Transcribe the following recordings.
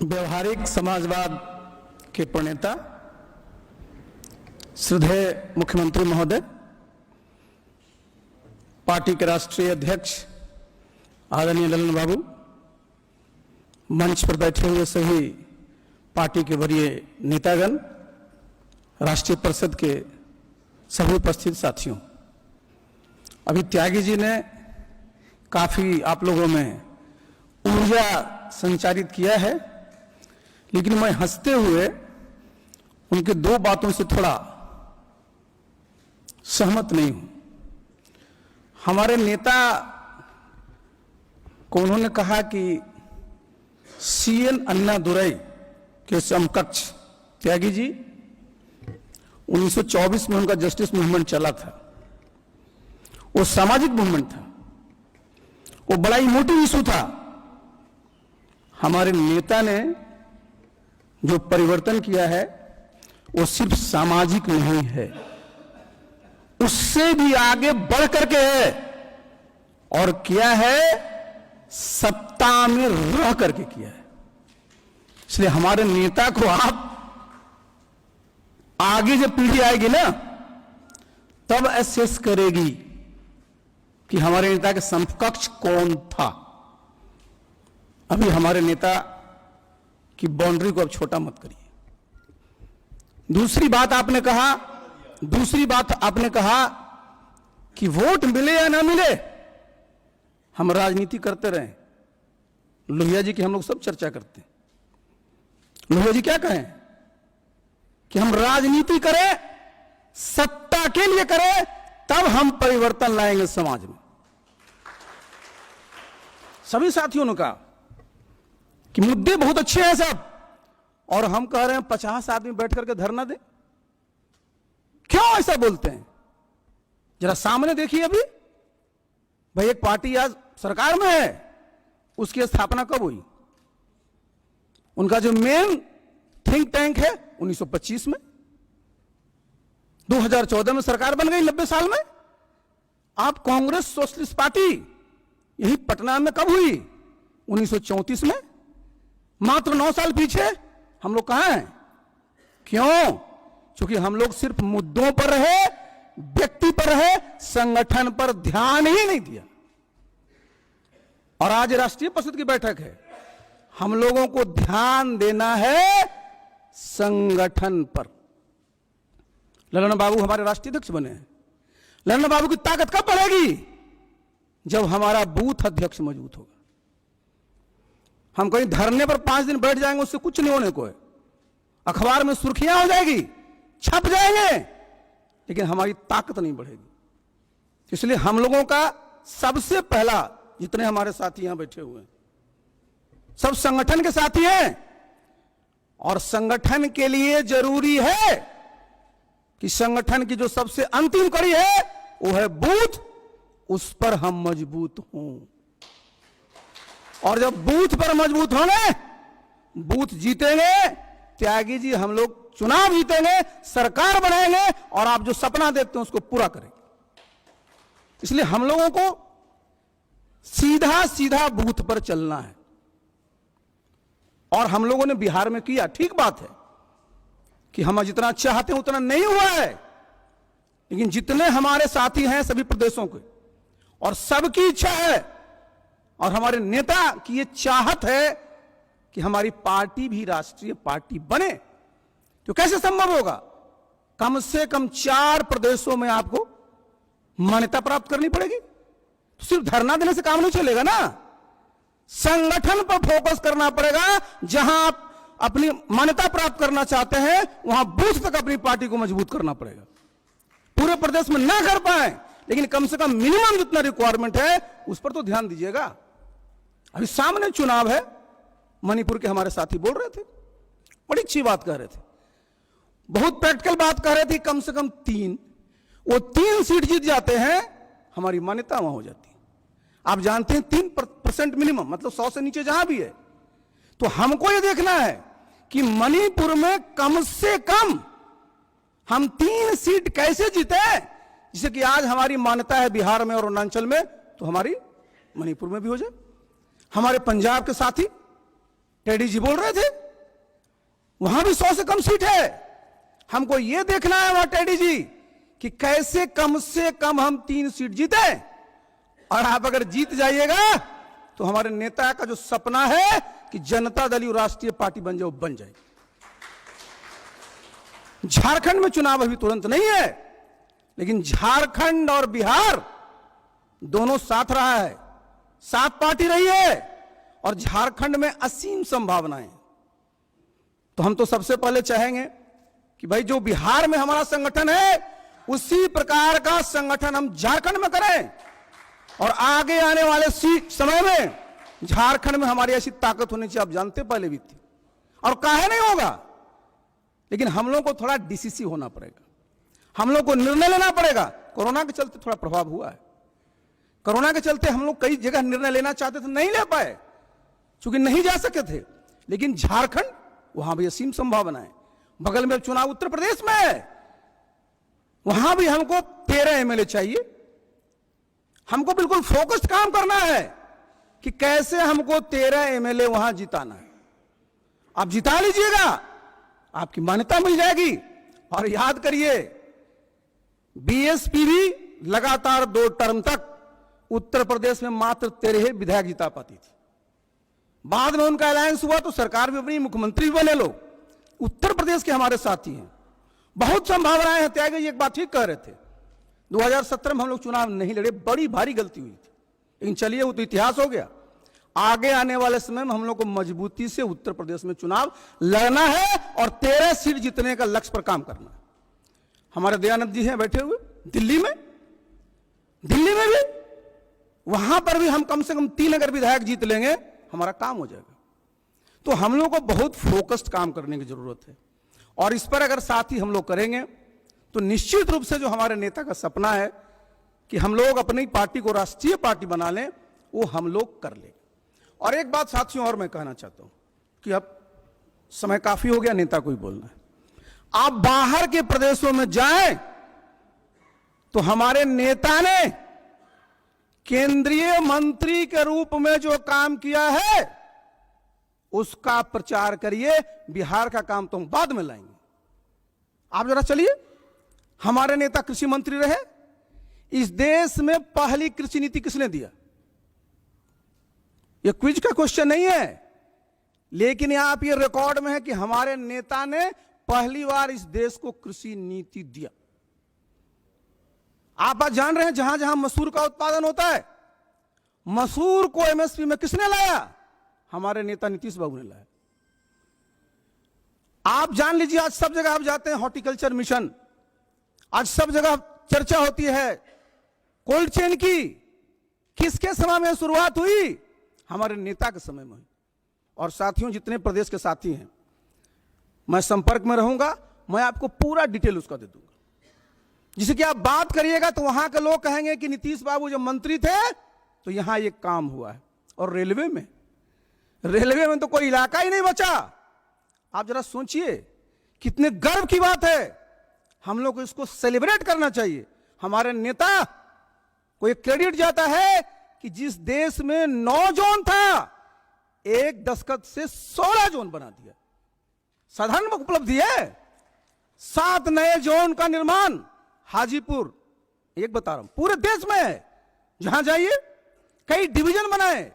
व्यवहारिक समाजवाद के प्रणेता श्रद्धेय मुख्यमंत्री महोदय, पार्टी के राष्ट्रीय अध्यक्ष आदरणीय ललन बाबू, मंच पर बैठे हुए सभी पार्टी के वरीय नेतागण, राष्ट्रीय परिषद के सभी उपस्थित साथियों, अभी त्यागी जी ने काफी आप लोगों में ऊर्जा संचारित किया है, लेकिन मैं हंसते हुए उनके दो बातों से थोड़ा सहमत नहीं हूं। हमारे नेता को उन्होंने कहा कि सीएन अन्नादुरई के समकक्ष त्यागी जी 1924 में उनका जस्टिस मूवमेंट चला था। वो सामाजिक मूवमेंट था, वो बड़ा इमोटिव इशू था। हमारे नेता ने जो परिवर्तन किया है वो सिर्फ सामाजिक नहीं है, उससे भी आगे बढ़ करके है, और किया है सत्ता में रह करके किया है। इसलिए हमारे नेता को आप आगे जब पीढ़ी आएगी ना तब एसेस करेगी कि हमारे नेता के समकक्ष कौन था। अभी हमारे नेता की बाउंड्री को अब छोटा मत करिए। दूसरी बात आपने कहा कि वोट मिले या ना मिले हम राजनीति करते रहें। लोहिया जी की हम लोग सब चर्चा करते हैं। लोहिया जी क्या कहें कि हम राजनीति करें, सत्ता के लिए करें, तब हम परिवर्तन लाएंगे समाज में। सभी साथियों ने कहा कि मुद्दे बहुत अच्छे हैं सब, और हम कह रहे हैं 50 आदमी बैठ करके धरना दे। क्यों ऐसा बोलते हैं? जरा सामने देखिए। अभी भाई एक पार्टी आज सरकार में है, उसकी स्थापना कब हुई? उनका जो मेन थिंक टैंक है 1925 में, 2014 में सरकार बन गई 90 साल में। आप कांग्रेस सोशलिस्ट पार्टी यही पटना में कब हुई? 1934 में। मात्र 9 साल पीछे हम लोग कहां हैं? क्यों? क्योंकि हम लोग सिर्फ मुद्दों पर रहे, व्यक्ति पर रहे, संगठन पर ध्यान ही नहीं दिया। और आज राष्ट्रीय परिषद की बैठक है, हम लोगों को ध्यान देना है संगठन पर। ललन बाबू हमारे राष्ट्रीय अध्यक्ष बने हैं। ललन बाबू की ताकत कब बढ़ेगी? जब हमारा बूथ अध्यक्ष मजबूत होगा। हम कहीं धरने पर 5 दिन बैठ जाएंगे, उससे कुछ नहीं होने को है। अखबार में सुर्खियां हो जाएगी, छप जाएंगे, लेकिन हमारी ताकत नहीं बढ़ेगी। इसलिए हम लोगों का सबसे पहला, जितने हमारे साथी यहां बैठे हुए हैं सब संगठन के साथी हैं, और संगठन के लिए जरूरी है कि संगठन की जो सबसे अंतिम कड़ी है वो है बूथ, उस पर हम मजबूत हों। और जब बूथ पर मजबूत होंगे, बूथ जीतेंगे, त्यागी जी हम लोग चुनाव जीतेंगे, सरकार बनाएंगे, और आप जो सपना देखते हैं उसको पूरा करेंगे। इसलिए हम लोगों को सीधा सीधा बूथ पर चलना है। और हम लोगों ने बिहार में किया, ठीक बात है कि हम जितना चाहते हैं उतना नहीं हुआ है, लेकिन जितने हमारे साथी हैं सभी प्रदेशों के, और सबकी इच्छा है, और हमारे नेता की ये चाहत है कि हमारी पार्टी भी राष्ट्रीय पार्टी बने। तो कैसे संभव होगा? कम से कम 4 प्रदेशों में आपको मान्यता प्राप्त करनी पड़ेगी। तो सिर्फ धरना देने से काम नहीं चलेगा ना, संगठन पर फोकस करना पड़ेगा। जहां आप अपनी मान्यता प्राप्त करना चाहते हैं वहां बूथ तक अपनी पार्टी को मजबूत करना पड़ेगा। पूरे प्रदेश में ना कर पाए, लेकिन कम से कम मिनिमम जितना रिक्वायरमेंट है उस पर तो ध्यान दीजिएगा। अभी सामने चुनाव है, मणिपुर के हमारे साथी बोल रहे थे, बड़ी अच्छी बात कह रहे थे, बहुत प्रैक्टिकल बात कह रहे थे। कम से कम 3 सीट जीत जाते हैं, हमारी मान्यता वहां हो जाती है। आप जानते हैं 3% मिनिमम, मतलब 100 से नीचे जहां भी है। तो हमको यह देखना है कि मणिपुर में कम से कम हम 3 सीट कैसे जीते, जिसे कि आज हमारी मान्यता है बिहार में और अरुणाचल में, तो हमारी मणिपुर में भी हो जाए। हमारे पंजाब के साथी टेडी जी बोल रहे थे, वहां भी 100 से कम सीट है। हमको यह देखना है वहां टेडी जी कि कैसे कम से कम हम 3 सीट जीते, और आप अगर जीत जाइएगा तो हमारे नेता का जो सपना है कि जनता दल यू राष्ट्रीय पार्टी बन जाए, वो बन जाए। झारखंड में चुनाव अभी तुरंत नहीं है, लेकिन झारखंड और बिहार दोनों साथ रहा है, साथ पार्टी रही है, और झारखंड में असीम संभावनाएं। तो हम तो सबसे पहले चाहेंगे कि भाई जो बिहार में हमारा संगठन है उसी प्रकार का संगठन हम झारखंड में करें, और आगे आने वाले समय में झारखंड में हमारी ऐसी ताकत होनी चाहिए, आप जानते पहले भी थी, और काहे नहीं होगा, लेकिन हम लोग को थोड़ा डीसीसी होना पड़ेगा, हम लोग को निर्णय लेना पड़ेगा। कोरोना के चलते थोड़ा प्रभाव हुआ है, कोरोना के चलते हम लोग कई जगह निर्णय लेना चाहते थे, नहीं ले पाए, क्योंकि नहीं जा सके थे। लेकिन झारखंड, वहां भी असीम संभावना है। बगल में चुनाव उत्तर प्रदेश में है, वहां भी हमको 13 एमएलए चाहिए। हमको बिल्कुल फोकस्ड काम करना है कि कैसे हमको 13 एमएलए वहां जिताना है। आप जिता लीजिएगा, आपकी मान्यता मिल जाएगी। और याद करिए, बीएसपी भी लगातार 2 टर्म तक उत्तर प्रदेश में मात्र 13 विधायक जिता पाती थी। बाद में उनका अलायंस हुआ तो सरकार भी अपनी, मुख्यमंत्री भी बने लोग, उत्तर प्रदेश के हमारे साथी हैं, बहुत संभावनाएं हैं। त्यागी जी एक बात ठीक कह रहे थे, 2017 में हम लोग चुनाव नहीं लड़े, बड़ी भारी गलती हुई थी, लेकिन चलिए वो तो इतिहास हो गया। आगे आने वाले समय में हम लोग को मजबूती से उत्तर प्रदेश में चुनाव लड़ना है और 13 सीट जीतने का लक्ष्य पर काम करना है। हमारे दयानंद जी हैं बैठे हुए दिल्ली में भी, वहां पर भी हम कम से कम 3 अगर विधायक जीत लेंगे हमारा काम हो जाएगा। तो हम लोग को बहुत फोकस्ड काम करने की जरूरत है, और इस पर अगर साथ ही हम लोग करेंगे तो निश्चित रूप से जो हमारे नेता का सपना है कि हम लोग अपनी पार्टी को राष्ट्रीय पार्टी बना लें, वो हम लोग कर लेंगे। और एक बात साथियों और मैं कहना चाहता हूं कि अब समय काफी हो गया नेता को ही बोलना है। आप बाहर के प्रदेशों में जाएं तो हमारे नेता ने केंद्रीय मंत्री के रूप में जो काम किया है उसका प्रचार करिए। बिहार का काम तो हम बाद में लाएंगे। आप जरा चलिए, हमारे नेता कृषि मंत्री रहे, इस देश में पहली कृषि नीति किसने दिया? यह क्विज का क्वेश्चन नहीं है, लेकिन यहां आप ये रिकॉर्ड में है कि हमारे नेता ने पहली बार इस देश को कृषि नीति दिया। आप आज जान रहे हैं जहां जहां मसूर का उत्पादन होता है, मसूर को एमएसपी में किसने लाया? हमारे नेता नीतीश बाबू ने लाया। आप जान लीजिए, आज सब जगह आप जाते हैं हॉर्टिकल्चर मिशन, आज सब जगह चर्चा होती है कोल्ड चेन की। किसके समय में शुरुआत हुई? हमारे नेता के समय में हुई। और साथियों, जितने प्रदेश के साथी हैं, मैं संपर्क में रहूंगा, मैं आपको पूरा डिटेल उसका दे दूंगा, जिसे कि आप बात करिएगा तो वहां के लोग कहेंगे कि नीतीश बाबू जब मंत्री थे तो यहां ये काम हुआ है। और रेलवे में तो कोई इलाका ही नहीं बचा। आप जरा सोचिए, कितने गर्व की बात है। हम लोग को इसको सेलिब्रेट करना चाहिए। हमारे नेता को एक क्रेडिट जाता है कि जिस देश में 9 जोन था, एक दस्तखत से 16 जोन बना दिया। साधारण उपलब्धि है। 7 नए जोन का निर्माण हाजीपुर, एक बता रहा हूं, पूरे देश में है। जहां जाइए कई डिवीजन बनाए,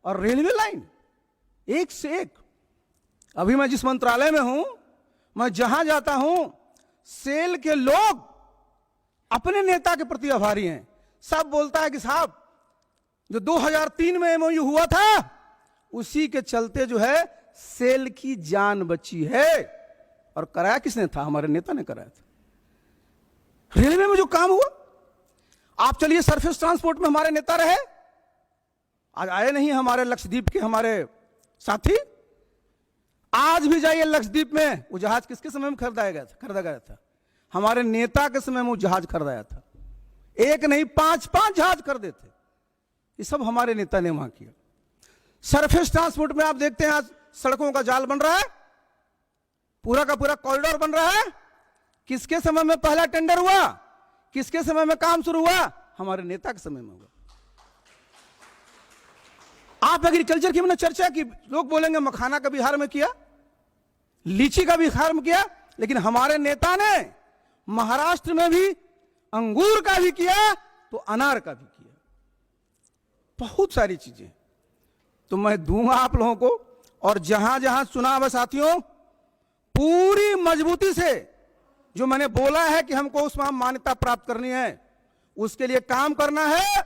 और रेलवे लाइन एक से एक। अभी मैं जिस मंत्रालय में हूं, मैं जहां जाता हूं, सेल के लोग अपने नेता के प्रति आभारी हैं। सब बोलता है कि साहब, जो 2003 में एमओयू हुआ था, उसी के चलते जो है सेल की जान बची है। और कराया किसने था? हमारे नेता ने कराया था। रेलवे में जो काम हुआ, आप चलिए सरफेस ट्रांसपोर्ट में हमारे नेता रहे। आज आए नहीं हमारे लक्षद्वीप के हमारे साथी, आज भी जाइए लक्षद्वीप में, वो जहाज किसके समय में खरीदा गया था? हमारे नेता के समय में वो जहाज खरीदाया था। एक नहीं 5-5 जहाज खरीदे थे। ये सब हमारे नेता ने वहां किया। सरफेस ट्रांसपोर्ट में आप देखते हैं आज सड़कों का जाल बन रहा है, पूरा का पूरा कॉरिडोर बन रहा है। किसके समय में पहला टेंडर हुआ? किसके समय में काम शुरू हुआ? हमारे नेता के समय में हुआ। आप एग्रीकल्चर की हमने चर्चा की, लोग बोलेंगे मखाना का बिहार में किया, लीची का बिहार में किया, लेकिन हमारे नेता ने महाराष्ट्र में भी अंगूर का भी किया तो अनार का भी किया, बहुत सारी चीजें। तो मैं दूंगा आप लोगों को, और जहां जहां चुनाव है साथियों, पूरी मजबूती से जो मैंने बोला है कि हमको उसमें मान्यता प्राप्त करनी है, उसके लिए काम करना है।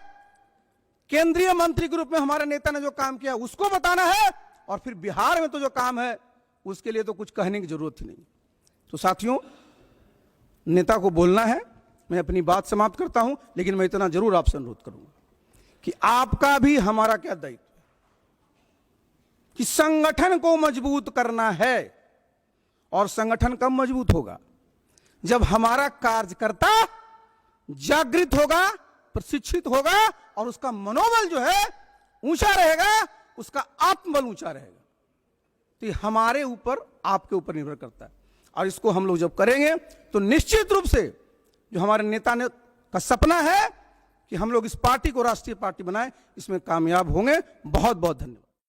केंद्रीय मंत्री के रूप में हमारे नेता ने जो काम किया उसको बताना है, और फिर बिहार में तो जो काम है उसके लिए तो कुछ कहने की जरूरत ही नहीं। तो साथियों, नेता को बोलना है, मैं अपनी बात समाप्त करता हूं, लेकिन मैं इतना जरूर आपसे अनुरोध करूंगा कि आपका भी हमारा क्या दायित्व है कि संगठन को मजबूत करना है। और संगठन कब मजबूत होगा? जब हमारा कार्यकर्ता जागृत होगा, प्रशिक्षित होगा, और उसका मनोबल जो है ऊंचा रहेगा, उसका आत्मबल ऊंचा रहेगा। तो ये हमारे ऊपर, आपके ऊपर निर्भर करता है। और इसको हम लोग जब करेंगे तो निश्चित रूप से जो हमारे नेता ने का सपना है कि हम लोग इस पार्टी को राष्ट्रीय पार्टी बनाएं, इसमें कामयाब होंगे। बहुत बहुत धन्यवाद।